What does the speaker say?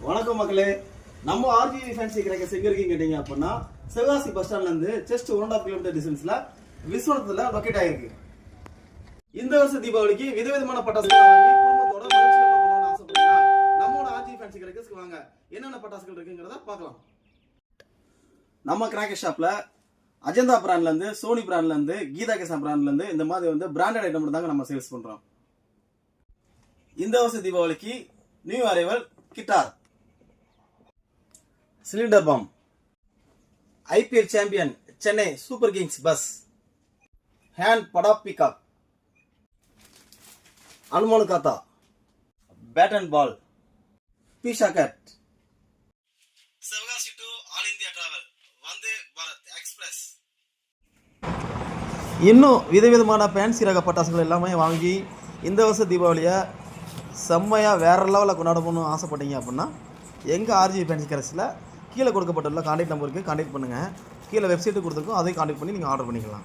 வணக்கம் மக்களே. நம்ம ஆர்ஜிவி ஃபேன்சி கிரேக்கர்ஸ் எங்க இருக்கீங்க கேட்டீங்க அப்படின்னா சிவகாசி பஸ் ஸ்டாண்ட்ல இருந்து ஜஸ்ட் 1.5 கிலோமீட்டர் டிஸ்டன்ஸ்ல விஸ்வநாதத்துல லொக்கேட் ஆயிருக்கு. இந்த வருஷம் தீபாவளிக்கு விதவிதமான பட்டாசுகள் வாங்கி குடும்பத்தோட மகிழ்ச்சியா கொண்டாடணும்னு ஆசைப்படுறீங்களா? நம்மளோட ஆர்ஜிவி ஃபேன்சி கிரேக்கர்ஸ்க்கு வாங்க. என்னென்ன பட்டாசுகள் இருக்குங்கிறத பார்க்கலாம். நம்ம கிராக்கர் ஷாப்ல அஜந்தா பிராண்ட்ல இருந்து, சோனி பிராண்ட்ல இருந்து, கீதா கேசா பிராண்ட்ல இருந்து இந்த மாதிரி வந்து பிராண்டட் ஐட்டம் தாங்க நம்ம சேல்ஸ் பண்றோம். இந்த வருஷம் தீபாவளிக்கு new arrival guitar, cylinder bomb, IPL champion Chennai Super Kings bus, hand படாப் பிகாக், அனுமானு காத்தா, பேட் அண்ட் பால், பீஷா கட், Sivakasi to all India travel, Vande Bharat Express. இன்னும் விதவிதமான ஃபேன்சி ரக பட்டாசுகள் எல்லாமே வாங்கி இந்த வருஷம் தீபாவளியை செம்மையாக வேறு லெவலில் கொண்டாடணும்னு ஆசைப்பட்டீங்க அப்படின்னா எங்கள் ஆர்ஜிவி ஃபேன்சி கிரேக்கர்ஸில் கீழே கொடுக்கப்பட்டுள்ள கான்டாக்ட் நம்பருக்கு கான்டாக்ட் பண்ணுங்கள். கீழே வெப்சைட்டு கொடுத்துருக்கோம், அதையும் கான்டாக்ட் பண்ணி நீங்கள் ஆர்டர் பண்ணிக்கலாம்.